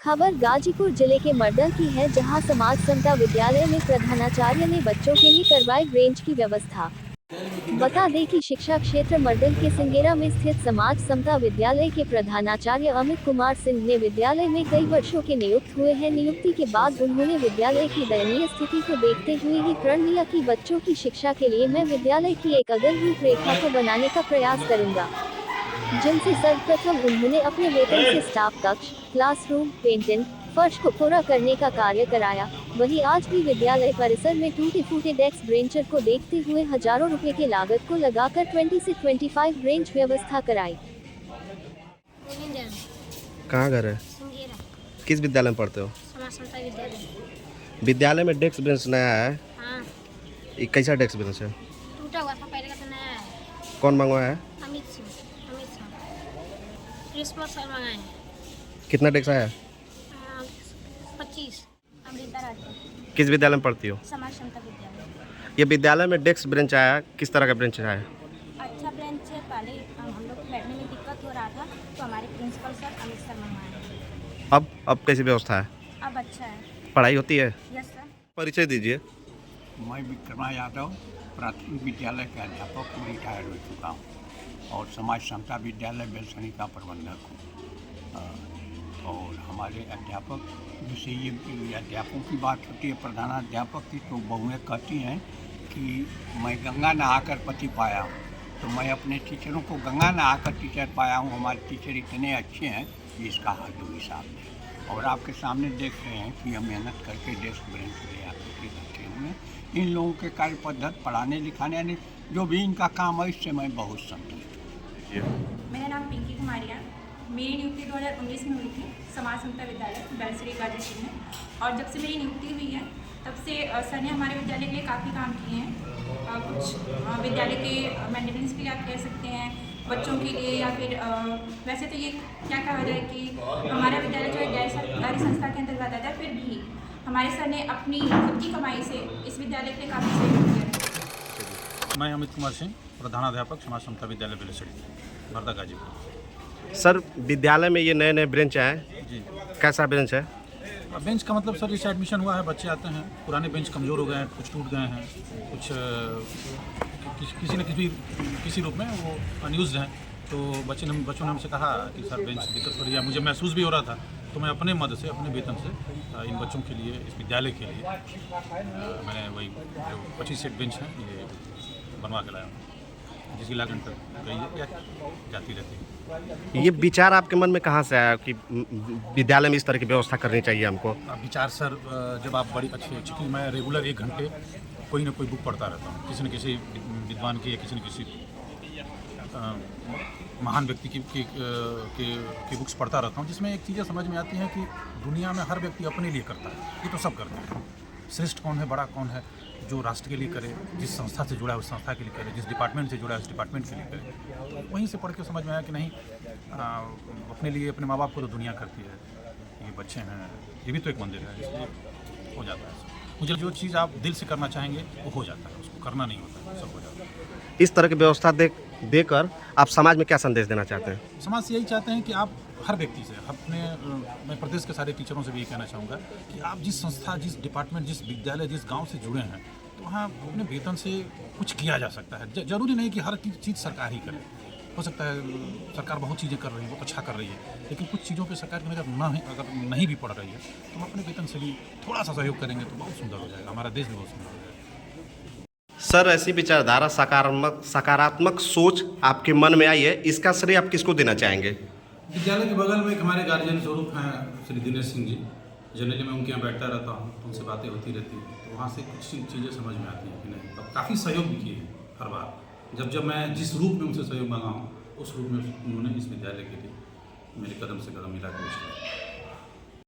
खबर गाजीपुर जिले के मर्दल की है, जहां समाज समता विद्यालय में प्रधानाचार्य ने बच्चों के लिए करवाई ब्रेंच की व्यवस्था। बता दें कि शिक्षा क्षेत्र मर्दल के सिंगेरा में स्थित समाज समता विद्यालय के प्रधानाचार्य अमित कुमार सिंह ने विद्यालय में कई वर्षों के नियुक्त हुए हैं। नियुक्ति के बाद उन्होंने विद्यालय की दयनीय स्थिति को देखते हुए ही प्रण लिया कि बच्चों की शिक्षा के लिए मैं विद्यालय की एक अगल रूपरेखा को बनाने का प्रयास करूंगा, जिनसे सर्वप्रथम उन्होंने अपने वेतन से स्टाफ कक्ष, क्लासरूम, पेंटिंग, फर्श को पूरा करने का कार्य कराया। वहीं आज भी विद्यालय परिसर में टूटे फूटे डेस्क ब्रेंचर को देखते हुए हजारों रुपए के लागत को लगाकर 20 से 25 ब्रेंच व्यवस्था कराई। कहाँ घर है? किस विद्यालय में पढ़ते हो? समाज समता विद्यालय। विद्यालय में डेस्क बेंच नया है? हाँ, ये कैसा डेस्क बेंच है? टूटा हुआ था, पहले का तो नया है। कौन मंगवाया है? अमित सिंह प्रिंसिपल सर मंगाए हैं। कितना डेस्क आया? 25। अमृता राज। किस विद्यालय में पढ़ती हो? समाज समता विद्यालय। ये विद्यालय में डेस्क बेंच आया, किस तरह का बेंच आया है? अच्छा ब्रेंच है। पहले हम लोग को बैठने में दिक्कत हो रहा था, तो हमारे प्रिंसिपल सर अमित सर मंगवाए हैं। अब कैसी व्यवस्था है? अब अच्छा है। पढ़ाई होती है? Yes sir. परिचय दीजिए। मैं विक्रमा यादव प्राथमिक विद्यालय का अध्यापक हूँ, रिटायर्ड हो चुका हूँ और समाज समता विद्यालय बेलसनी का प्रबंधक हूँ। और हमारे अध्यापक, जैसे ये अध्यापकों की बात होती है प्रधानाध्यापक की, तो बहुएँ कहती हैं कि मैं गंगा नहाकर पति पाया हूँ, तो मैं अपने टीचरों को गंगा नहाकर टीचर पाया हूँ। हमारे टीचर इतने अच्छे हैं कि इसका हाथ दो हिसाब नहीं। और आपके सामने देख रहे हैं कि हम मेहनत करके डेस्क बेंच ले आकर के रखे हुए हैं। इन लोगों के कार्य पद्धति, पढ़ाने लिखाने, यानी जो भी इनका काम है, इससे मैं बहुत संतुष्ट हूँ। मेरा नाम पिंकी कुमारी है। मेरी नियुक्ति 2019 में हुई थी समाज समता विद्यालय बेलसरी गाजीपुर में, और जब से मेरी नियुक्ति हुई है तब से सर ने हमारे विद्यालय के लिए काफ़ी काम किए हैं। कुछ विद्यालय के मेंटेनेंस के लिए आप कह सकते हैं, बच्चों के लिए, या फिर वैसे तो ये क्या कहा जाए कि हमारा विद्यालय जो है गैर सरकारी संस्था के अंतर्गत आता है, फिर भी हमारे सर ने अपनी खुद की कमाई से इस विद्यालय के लिए काफ़ी सहयोग किया है। मैं अमित कुमार सिंह, प्रधानाध्यापक समाज समता विद्यालय बेलसरी मर्दा गाजीपुर। सर, विद्यालय में ये नए नए ब्रेंच आए, जी, कैसा ब्रेंच है? बेंच का मतलब सर, जैसे एडमिशन हुआ है, बच्चे आते हैं, पुराने बेंच कमज़ोर हो गए हैं, कुछ टूट गए हैं, कुछ किसी न किसी रूप में वो अनयूज्ड हैं। तो बच्चों ने हमसे कहा कि सर बेंच दिक्कत हो रही है। मुझे महसूस भी हो रहा था, तो मैं अपने मद से, अपने वेतन से इन बच्चों के लिए, इस विद्यालय के लिए मैंने वही 25 सेट बेंच हैं, ये बनवा के लाया हूँ, जिसकी लागत तक गई है या जाती रहती है। ये विचार आपके मन में कहाँ से आया कि विद्यालय में इस तरह की व्यवस्था करनी चाहिए हमको? विचार सर, जब आप बड़ी अच्छी, चूँकि मैं रेगुलर 1 घंटे कोई ना कोई बुक पढ़ता रहता हूँ, किसी न किसी विद्वान की या किसी न किसी महान व्यक्ति की बुक्स पढ़ता रहता हूँ, जिसमें एक चीज़ें समझ में आती हैं कि दुनिया में हर व्यक्ति अपने लिए करता है। ये तो सब करते हैं। श्रेष्ठ कौन है, बड़ा कौन है, जो राष्ट्र के लिए करे, जिस संस्था से जुड़ा है उस संस्था के लिए करे, जिस डिपार्टमेंट से जुड़ा है उस डिपार्टमेंट के लिए करे। तो वहीं से पढ़ के समझ में आया कि नहीं, अपने लिए, अपने माँ बाप को तो दुनिया करती है, ये बच्चे हैं, ये भी तो एक मंदिर है, इसलिए हो जाता है। मुझे जो चीज़ आप दिल से करना चाहेंगे वो हो जाता है, उसको करना नहीं होता है, सब हो जाता है। इस तरह की व्यवस्था देकर आप समाज में क्या संदेश देना चाहते हैं? समाज से यही चाहते हैं कि आप हर व्यक्ति से, मैं प्रदेश के सारे टीचरों से भी ये कहना चाहूँगा कि आप जिस संस्था, जिस डिपार्टमेंट, जिस विद्यालय, जिस गांव से जुड़े हैं, तो वहाँ अपने वेतन से कुछ किया जा सकता है। जरूरी नहीं कि हर चीज़ सरकार ही करे। हो सकता है सरकार बहुत चीज़ें कर रही है, बहुत अच्छा कर रही है, लेकिन कुछ चीज़ों पे सरकार की नज़र अगर नहीं भी पड़ रही है, तो हम अपने वेतन से भी थोड़ा सा सहयोग करेंगे तो बहुत सुंदर हो जाएगा, हमारा देश भी बहुत सुंदर हो जाएगा। सर, ऐसी विचारधारा, सकारात्मक सोच आपके मन में आई है, इसका श्रेय आप किसको देना चाहेंगे? विद्यालय के बगल में एक हमारे गार्जियन स्वरूप हैं श्री दिनेश सिंह जी। जनरली मैं उनके यहाँ बैठता रहता हूँ, उनसे बातें होती रहती हैं, तो वहाँ से कुछ चीज़ें समझ में आती हैं कि नहीं, अब काफ़ी सहयोग भी किए हैं हर बार। जब मैं जिस रूप में उनसे सहयोग मांगा हूँ, उस रूप में उन्होंने इस विद्यालय के लिए मेरे कदम से कदम मिला के